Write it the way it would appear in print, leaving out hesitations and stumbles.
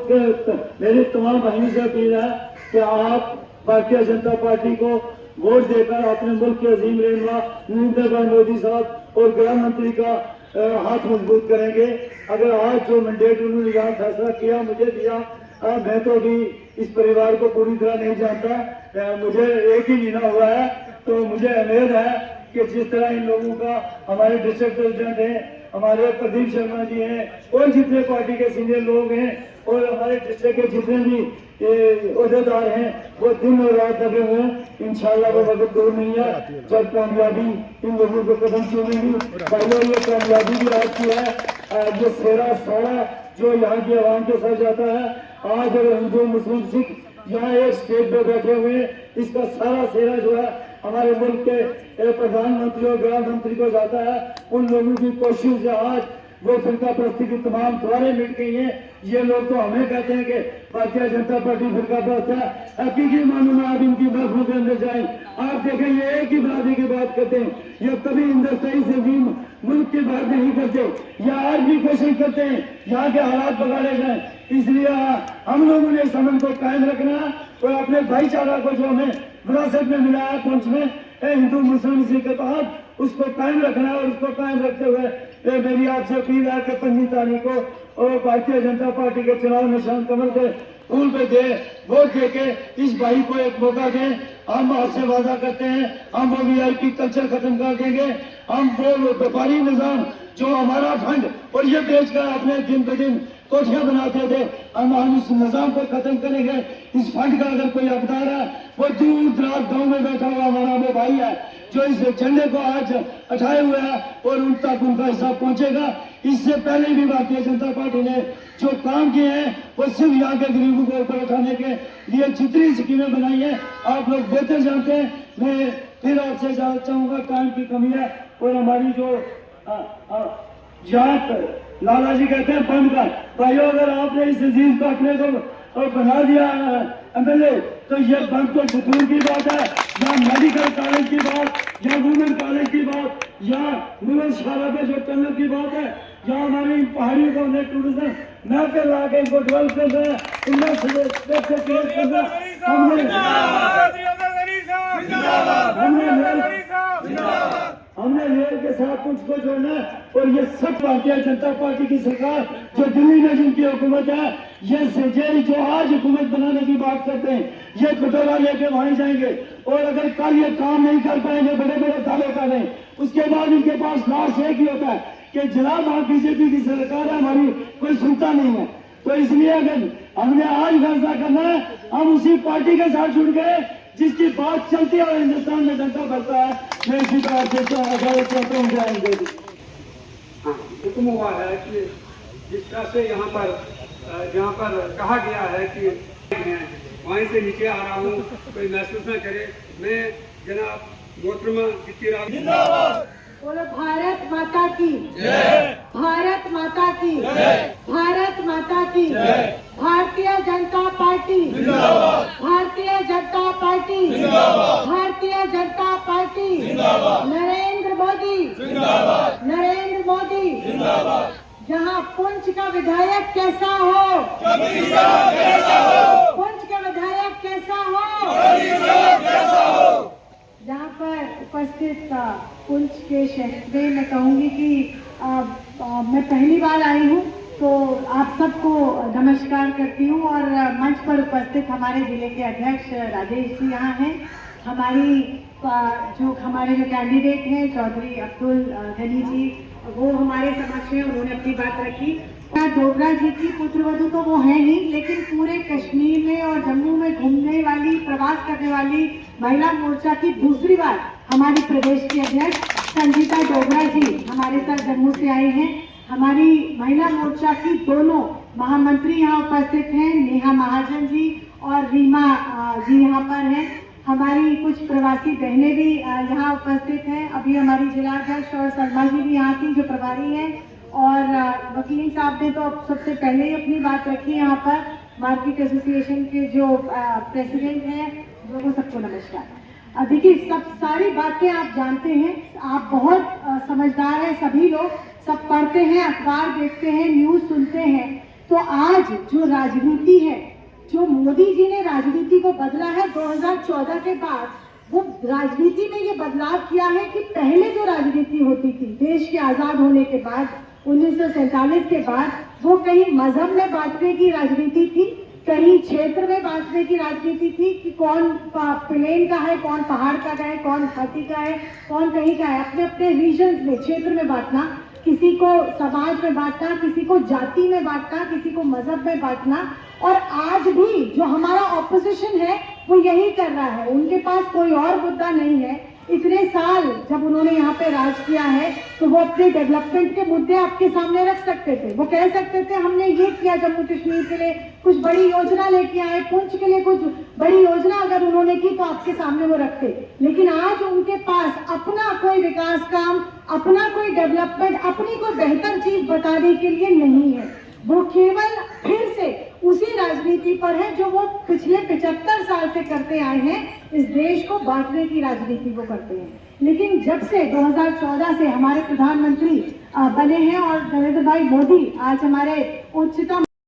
मेरी तमाम भाइयों से अपील है कि आप भारतीय जनता पार्टी को वोट देकर अपने मुल्क के अजीम रहनुमा नरेंद्र भाई मोदी साहब और गृह मंत्री का हाथ मजबूत करेंगे। अगर आज जो मैंडेट उन्होंने यहाँ फैसला किया, मुझे दिया, मैं तो अभी इस परिवार को पूरी तरह नहीं जानता, मुझे एक ही महीना हुआ है, तो मुझे उम्मीद है कि जिस तरह इन लोगों का हमारे डिस्ट्रिक्ट प्रेसिडेंट हैं, हमारे प्रदीप शर्मा जी हैं और जितने पार्टी के सीनियर लोग हैं और हमारे डिस्ट्रिक्ट के जितने भी अहदेदार हैं वो दिन और रात लगे हुए हैं। इंशाल्लाह वो वक्त दूर नहीं है जब कामयाबी इन लोगों को कदम चूमेगी। पहले ये कामयाबी भी आपकी है, जो सेरा सारा जो यहाँ की आवाम के साथ जाता है, आज अगर हिंदू मुस्लिम सिख यहाँ एक स्टेज पे बैठे हुए, इसका सारा सेरा जो है हमारे मुल्क के प्रधानमंत्री और गृह मंत्री को जाता है। उन लोगों की कोशिश से आज वो फिरका प्रस्ती की तमाम द्वारें मिट गई हैं। ये लोग तो हमें कहते हैं कि भारतीय जनता पार्टी फिरका प्रस्त है, हकीकी मानों में आप इनकी महफिलों के अंदर जाएं, आप देखें ये एक ही बरादरी की बात करते हैं, ये कभी हिंदुस्तानी से भी मुल्क की बात नहीं करते, या आज भी कोशिश करते हैं यहाँ के हालात बगाड़े जाए। इसलिए हम लोगों ने इस अमन को कायम रखना और अपने भाईचारा को जो हमें विरासत में मिला है पुंछ में हिंदू मुस्लिम इसी के तहत उसको कायम रखना है। और उसको कायम रखते हुए मेरी आपसे अपील है कि 15 तारीख को और भारतीय जनता पार्टी के चुनाव निशान कमल के फूल पे दे वोट दे के इस भाई को एक मौका दें। हम आपसे वादा करते हैं, हम वो VIP कल्चर खत्म कर देंगे, हम वो व्यापारी निजाम जो हमारा फंड और ये बेचकर अपने दिन ब दिन कोठियां बनाते थे, हम इस निजाम को खत्म करेंगे। इस फंड का अगर कोई हकदार है वो दूर दराज गाँव में बैठा हुआ हमारा वो भाई है जो इस झंडे को आज उठाए हुए है और उन तक उनका हिसाब पहुंचेगा। इससे पहले भी भारतीय जनता पार्टी ने जो काम किए हैं वो सिर्फ यहाँ के गरीबों को ऊपर उठाने के लिए जितनी स्कीमें बनाई है आप लोग बेहतर जानते हैं। मैं फिर आपसे चाहूंगा, टाइम की कमी है और हमारी जो जहाँ लाला जी कहते हैं बंद कर भाइयों, अगर आपने इस अजीज को अपने को बना दिया MLA तो ये बंद तो दूर की बात है, या मेडिकल कॉलेज की बात, या वुमेन कॉलेज की बात, या मुगल शाला पे जो टनल की बात है, या हमारी पहाड़ियों को हमने टूरिज्म मैप पे ला के इनको डेवलप करना है, हमने रेल के साथ कुछ को जोड़ना है। और ये सब भारतीय जनता पार्टी की सरकार जो दिल्ली में जिनकी हुकूमत है, ये जो आज हुकूमत बनाने की बात करते हैं, ये कटोरा लेके वहीं जाएंगे और अगर कल ये काम नहीं कर पाएंगे, बड़े बड़े दावे कर रहे हैं, उसके बाद इनके पास लास्ट एक ही होता है कि जनाब आप BJP की सरकार है, हमारी कोई सुनता नहीं है। तो इसलिए अगर हमने आज फैसला करना है, हम उसी पार्टी के साथ जुड़ गए जिसकी बात चलती है और हिंदुस्तान में डंका भरता है। मैं इसी तरह से जाएंगे। हुक्म हुआ है कि जिस तरह से यहाँ पर कहा गया है कि वहीं से नीचे आ रहा हूँ, कोई महसूस न करे। मैं जनाब मोहतरमा जितिराज बोलो भारत माता की जय, भारत माता की जय, भारत माता की जय, भारतीय जनता पार्टी जिंदाबाद, भारतीय जनता पार्टी जिंदाबाद, भारतीय जनता पार्टी जिंदाबाद, नरेंद्र मोदी जिंदाबाद, नरेंद्र मोदी जिंदाबाद। जहाँ पुंछ का विधायक कैसा हो, पुंछ का विधायक कैसा हो, जहाँ पर उपस्थित पुंछ के शहर में मैं कहूँगी कि मैं पहली बार आई हूँ, तो आप सबको नमस्कार करती हूँ। और मंच पर उपस्थित हमारे जिले के अध्यक्ष राजेश जी यहाँ हैं, हमारे जो कैंडिडेट हैं चौधरी अब्दुल गनी जी, वो हमारे समक्ष हैं, उन्होंने अपनी बात रखी। डोगरा जी की पुत्रवधू तो वो है नहीं, लेकिन पूरे कश्मीर में और जम्मू में घूमने वाली, प्रवास करने वाली महिला मोर्चा की दूसरी बार हमारी प्रदेश की अध्यक्ष संगीता डोगरा जी हमारे साथ जम्मू से आई हैं। हमारी महिला मोर्चा की दोनों महामंत्री यहाँ उपस्थित हैं, नेहा महाजन जी और रीमा जी यहाँ पर हैं। हमारी कुछ प्रवासी बहनें भी यहाँ उपस्थित हैं। अभी हमारी जिलाध्यक्ष और सलमा जी भी यहाँ की जो प्रभारी हैं, और वकील साहब ने तो सबसे पहले ही अपनी बात रखी यहाँ पर। मार्केट एसोसिएशन के जो प्रेसिडेंट हैं, वो सबको नमस्कार। देखिए, सब सारी बातें आप जानते हैं, आप बहुत समझदार हैं, सभी लोग सब पढ़ते हैं, अखबार देखते हैं, न्यूज़ सुनते हैं, तो आज जो राजनीति है, जो मोदी जी ने राजनीति को बदला है 2014 के बाद, वो राजनीति में ये बदलाव किया है कि पहले जो राजनीति होती थी देश के आजाद होने के बाद 1947 के बाद, वो कहीं मजहब में बांटने की राजनीति थी, कहीं क्षेत्र में बांटने की राजनीति थी कि कौन प्लेन का है, कौन पहाड़ का है, कौन हाथी का है, कौन कहीं का है, अपने अपने रीजन में क्षेत्र में बांटना, किसी को समाज में बांटना, किसी को जाति में बांटना, किसी को मजहब में बांटना। और आज भी जो हमारा ऑपोजिशन है वो यही कर रहा है, उनके पास कोई और मुद्दा नहीं है। इतने साल जब उन्होंने यहाँ पे राज किया है तो वो अपने डेवलपमेंट के मुद्दे आपके सामने रख सकते थे, वो कह सकते थे हमने ये किया जम्मू कश्मीर के लिए, कुछ बड़ी योजना लेके आए, पुंछ के लिए कुछ बड़ी योजना अगर उन्होंने की तो आपके सामने वो रखते। लेकिन आज उनके पास अपना कोई विकास काम, अपना कोई डेवलपमेंट, अपनी कोई बेहतर चीज बताने के लिए नहीं है। वो केवल फिर से उसी राजनीति पर है जो वो पिछले 75 साल से करते आए हैं, इस देश को बांटने की राजनीति वो करते हैं। लेकिन जब से 2014 से हमारे प्रधानमंत्री बने हैं और नरेंद्र भाई मोदी आज हमारे उच्चतम